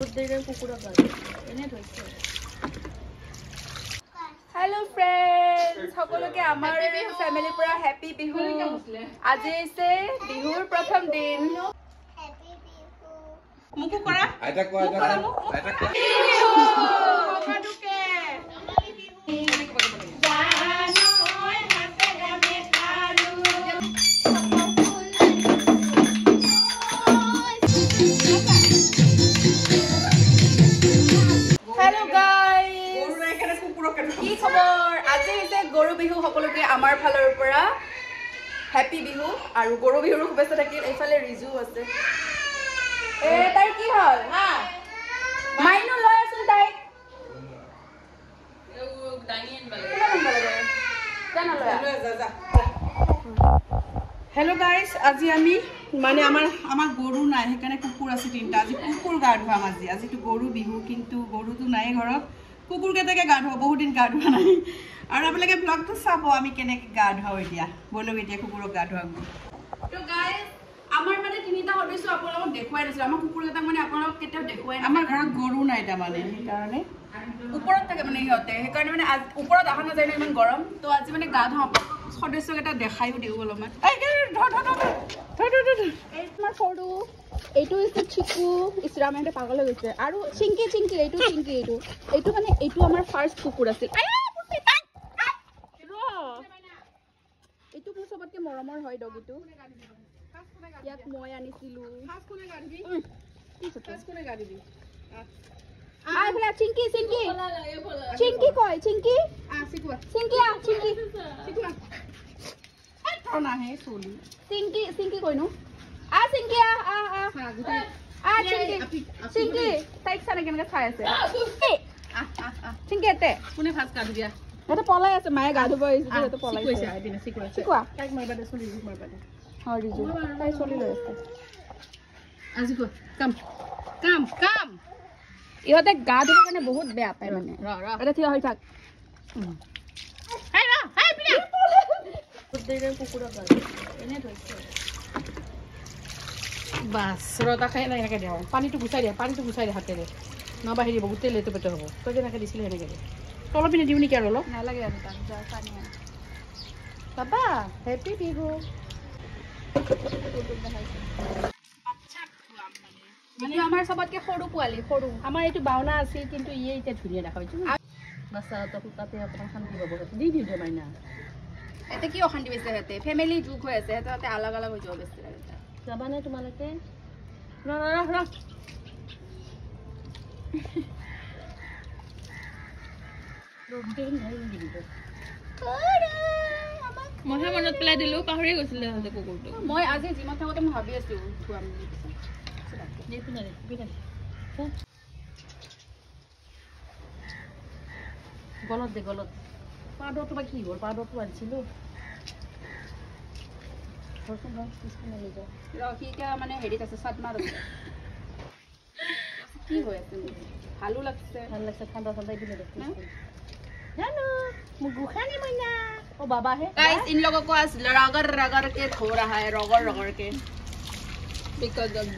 Hello friends, সকলোকে আমাৰ family পৰা হ্যাপি বিহু। আজি আছে বিহুৰ প্ৰথম দিন। হ্যাপি বিহু। মুকু কৰা। আইতা কোৱা আইতা কোৱা। সকলোকে আমালি বিহু। জানৈ হাতে গামে খাৰু। Hello guys, কি খবৰ? আজি হৈছে গৰু বিহু। সকলোকে আমাৰ ফালৰ পৰা হ্যাপি বিহু আৰু গৰু বিহুৰ শুভেচ্ছা থাকিল। এইফালে ৰিজু আছে। তাই কি হল? মাইনো লৈ আছিল তাই। Hello guys, আজি আমি মানে আমাৰ গৰু নাই, সেইকাৰণে কুকুৰ আছে তিনটা। আজি কুকুৰ গা ধোৱাম। আজিতো গৰু বিহু, কিন্তু গৰুটো নাই ঘৰত। কুকুৰ কেইটাকে গা ধোৱা, বহুত দিন গা ধোৱা নাই। আৰু আপোনালোকে ব্লগটো চাব আমি কেনেকৈ গা ধোৱাও। এতিয়া বলক এতিয়া কুকুৰক গা ধোৱাম। তো গাইজ আমাৰ মানে তিনিটা সদস্য আপোনালোকক দেখুৱাই দিছিলোঁ। আমাৰ কুকুৰকেইটাক মানে আপোনালোকক কেতিয়াও দেখুৱাই নাই। আমাৰ ঘৰত গৰু নাই তাৰমানে, সেইকাৰণে ওপৰত থাকে মানে সিহঁতে, সেইকাৰণে মানে ওপৰত অহা নাযায় ন, ইমান গৰম। তো আজি মানে গা ধোৱা সদস্যকেইটা দেখাইও দিওঁ অলপমান। তোমাৰ সৰু এইটো হৈছে চিকু। ইছৰাম এহঁতে পাগল হৈ গৈছে। আৰু চিংকি এইটো মানে এইটো আমাৰ ফাৰ্ষ্ট কুকুৰ আছিল। এইটো মোৰ চবতকে মৰমৰ হয় ডগিটো। ইয়াক মই আনিছিলো। চিংকি কয় চিংকি কৈনো চিংকি তাইক চানে কেনেকে চাই আছে। চিংকি এতে কোনে ফাৰ্ষ্ট গা ধুবিয়া? এটা পলাই আছে। মায়ে গা ধুব আহিছে, সেইটো পলাই আছে। শিকোৱা তাইক মাৰিবা দে, চলি মাৰিবা দে। হয় ৰিজু, তাই চলি লৈ আছে। আজি কোৱা কাম কাম কাম। ইহঁতে গা ধুবৰ কাৰণে বহুত বেয়া পায় মানে। এটা থিয় হৈ থাক। বাছ ৰতা খাই এনেকৈ দিওঁ। পানীটো গুচাই দিয়া হাতেৰে, নহবা হেৰি বহুত তেলেটো পেটে হ'ব। তই যেনেকৈ দিছিলে সেনেকৈ দিয়ে। তলৰ পিনে দিওঁ নেকি আৰু অলপ? নালাগে আৰু তাক পানী বাবা হেপী বিহু। মানে আমাৰ চবতকে সৰু পোৱালি, সৰু। আমাৰ এইটো বাওনা আছিল, কিন্তু ইয়ে এতিয়া ধুনীয়া দেখা হৈছে। বাচ্চাহঁতক তাতে অকণমান শান্তি পাব। দি দিওঁ দে মাইনা। এতে কি অশান্তি পাইছে সিহঁতে? ফেমিলি যুগ হৈ আছে, সিহঁতে আলগ আলগ হৈ যাব বেছি। যাবানে তোমালোকে? মইহে মনত পেলাই দিলো, পাহৰি গৈছিলে কুকুৰটো। মই আজি জিমত থাকোতে মই ভাবি আছো ধুৱাম বুলি। গলত দে গলত। পাউডাৰটো বা কি হ'ল? পাউডাৰটো আনিছিলোঁ। এতিয়া মানে হেৰিত আছে, চাটমাত আছে। কি হৈ আছে? ভালো লাগছে, ভাল লাগছে। ঠাণ্ডা এইপিনে দেখি জানো মোক গোসানি মইনা। ओ বাবা হে गाइस इन लोगों को आज रगड़ के धो रहा है, रगड़ के। बिकॉज ऑफ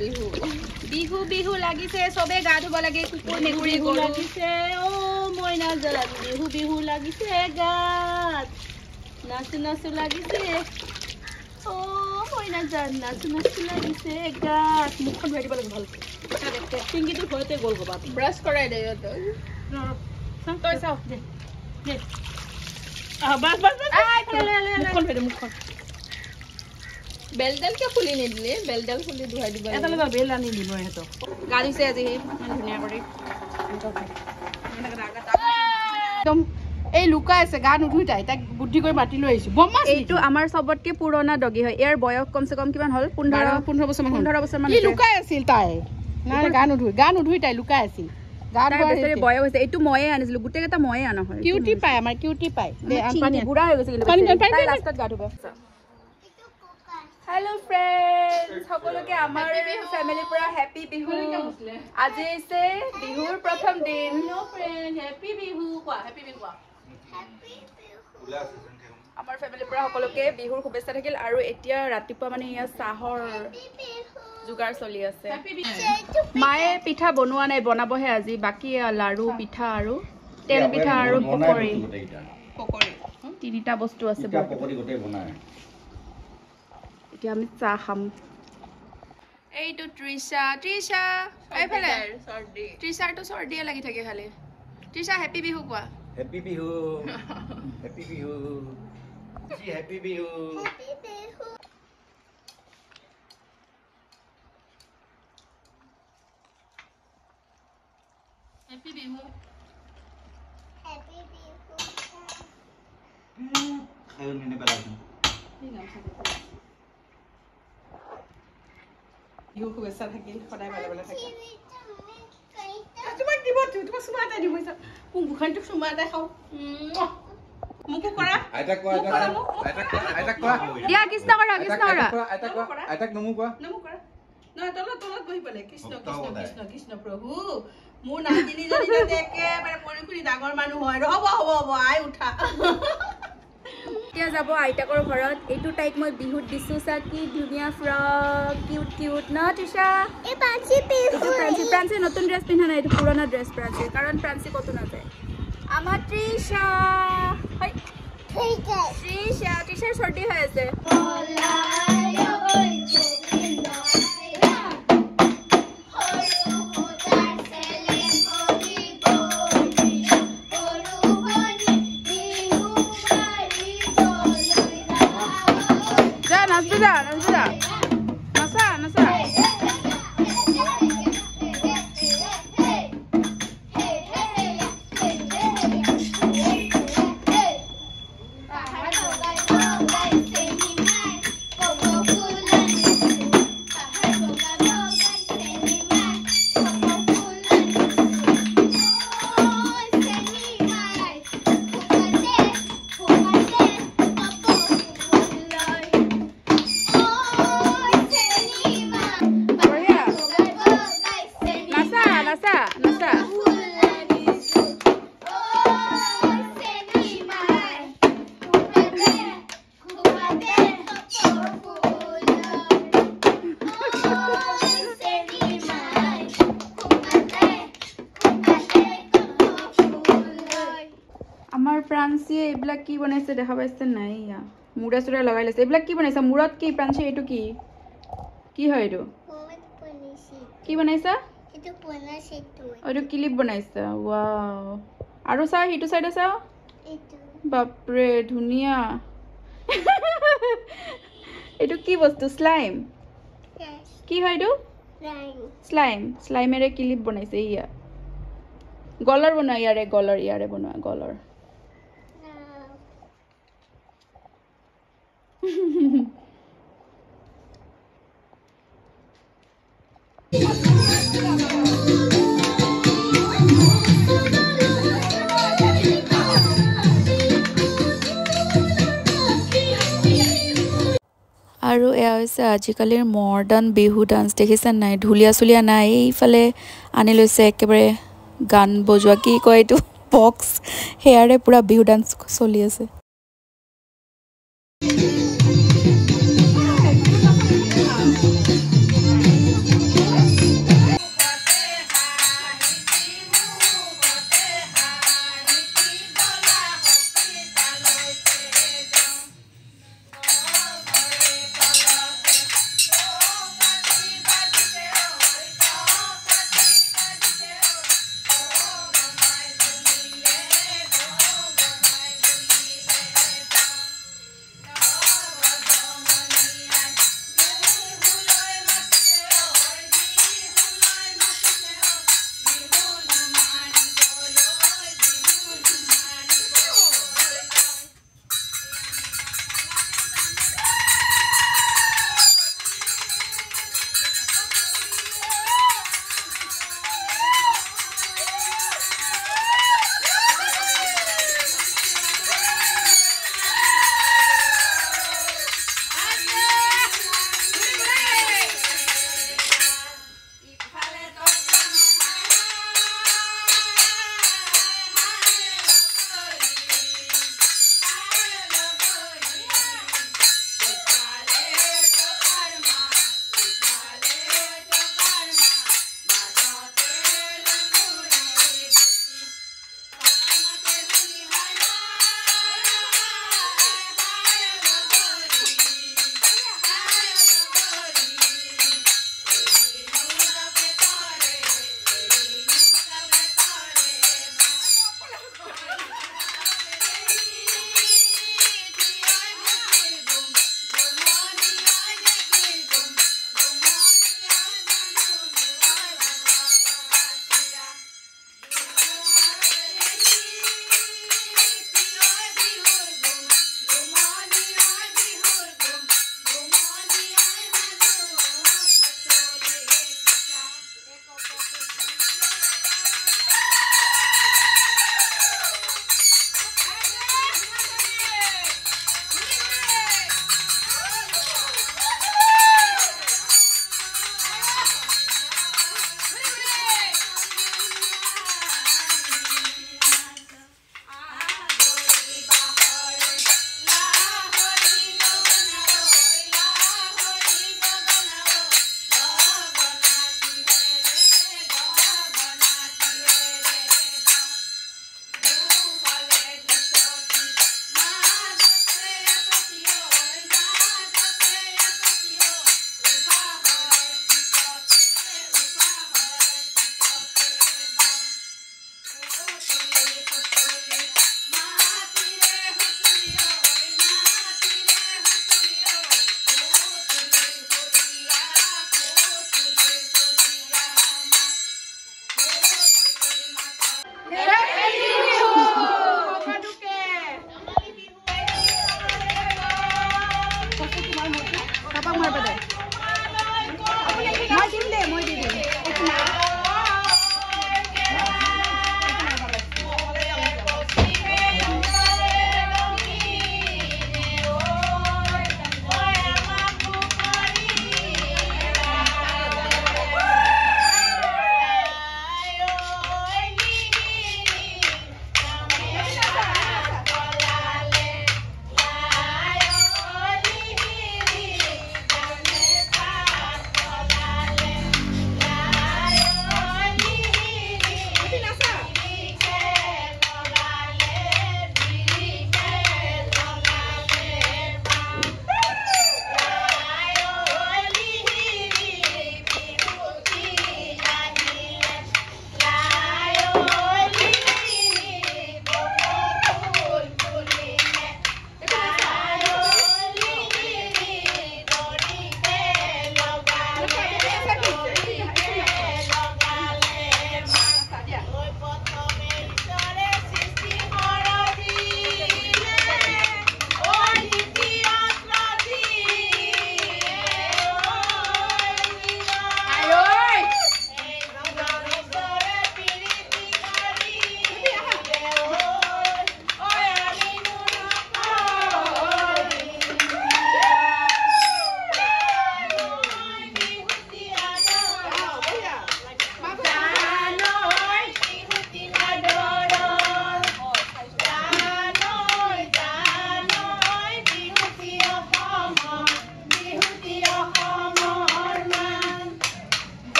बिहू লাগিছে। সবে গা ধুব লাগে। কুকুৰ মেকুৰী গৰু লাগিছে। ও মইনা জান বিহু লাগিছে গাত। নাচু লাগিছে। ও মইনা জান নাচু লাগিছে গাত। মুখখন ধুই দিব লাগে ভালকৈ। চিংকিটো ঘৰতে গ'ল ক'ৰবাত। ব্ৰাছ কৰাই দে তই। তই চাও দে দে। বাস মুখখন ধুই দে মুখখন। বেলডাল কিয় খুলি নিদিলে? বেলডাল খুলি ধুৱাই দিব। এটা লগত বেল আনি দিব সিহঁতক। গা ধুইছে আজি ধুনীয়া কৰি একদম। এই লুকাই আছে, গা নুধুই তাইক বুদ্ধি কৰি মাতি লৈ আহিছো। এইটো আমাৰ চবতকে পুৰণা ডগি হয়। ইয়াৰ বয়স কমচে কম কিমান হ'ল? 15 বছৰমান। ই লুকাই আছিল তাই। নাই গা নুধুই তাই লুকাই আছিল। বয়স হৈছে। এইটো ময়ে আনিছিলো, গোটেই কেইটা ময়ে আনা হয়। কিউটি পায় আমাৰ, কিউটি পায়। বুঢ়া হৈ গৈছে কিন্তু লাষ্টত গা ধুব। হেল্ল' ফ্ৰেণ্ডছ, সকলোকে আমাৰ ফেমিলিৰ পৰা হেপী বিহু। আজি হৈছে বিহুৰ প্ৰথম দিন। হেপী বিহু কোৱা, হেপী বিহু কোৱা। আমাৰ ফেমিলিৰ পৰা সকলোকে বিহুৰ শুভেচ্ছা থাকিল। আৰু এতিয়া ৰাতিপুৱা মানে ইয়াত চাহৰ যোগাৰ চলি আছে মায়ে পিঠা বনোৱা নাই বনাবহে আজি বাকি লাৰু পিঠা আৰু তেল পিঠা আৰু পকৰি তিনিটা বস্তু আছে এতিয়া আমি চাহ খাম এইটো তৃষা এইফালে তৃষাৰটো চৰ্দিয়ে লাগি থাকে খালি তৃষা হেপী বিহু কোৱা happy Bihu happy Bihu happy Bihu Happy Bihu. Happy Bihu. Ayo ini balasan. Bihu শুভেচ্ছা থাকিল সদায় ভালে ভালে থাকিল তোমাক দিব তোমাক চুমা এটা দিব কোন বুখানটো চুমা এটা খাও মুকু কৰা আইতা কোৱা আইতা কোৱা দিয়া কৃষ্ণ কৰা আইতাক নমু কোৱা নহয় তলত বহি পেলাই কৃষ্ণ কৃষ্ণ কৃষ্ণ কৃষ্ণ প্ৰভু মোৰ নাতিনী যদি একেবাৰে পৰিপুৰি ডাঙৰ মানুহ হয় হ'ব হ'ব হ'ব আই উঠা এতিয়া যাব আইতাকৰ ঘৰত এইটো তাইক মই বিহুত দিছো চা কি ধুনীয়া ফ্ৰক কিউট কিউট ন তৃষা এই পাঁচি বিহু প্ৰান্সি নতুন ড্ৰেছ পিন্ধা নাই এইটো পুৰণা ড্ৰেছ প্ৰান্সি কাৰণ প্ৰান্সি ক'তো নাযায় আমাৰ তৃষা হয় তৃষাৰ চৰ্দি হৈ আছে প্ৰান্সি এইবিলাক কি বনাইছে দেখা পাইছে নাই ইয়া মুড়া চুড়া লগাই লৈছে এইবিলাক কি বনাইছা মুড়ত কি প্ৰান্সি এইটো কি কি হয় এইটো কি বনাইছা এইটো ক্লিপ বনাইছা ৱাও আৰু চা এইটো সাইডে চা বাপৰে ধুনিয়া এইটো কি বস্তু স্লাইম কি হয় এইটো স্লাইমেৰে ক্লিপ বনাইছে ইয়া গলৰ বনোৱা ইয়াৰে বনোৱা গলৰ আৰু এয়া হৈছে আজিকালিৰ মডাৰ্ণ বিহু ডান্স দেখিছে নাই ঢুলীয়া চুলীয়া নাই এইফালে আনি লৈছে একেবাৰে গান বজোৱা কি কয় এইটো বক্স হেয়াৰে পুৰা বিহু ডান্স চলি আছে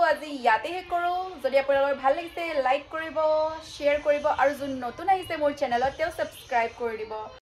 আজি ইয়াতে শেষ কৰোঁ যদি আপোনালোকৰ ভাল লাগিছে লাইক কৰিব শ্বেয়াৰ কৰিব আৰু যোন নতুন আহিছে মোৰ চেনেলত তেওঁ ছাবস্ক্ৰাইব কৰি দিব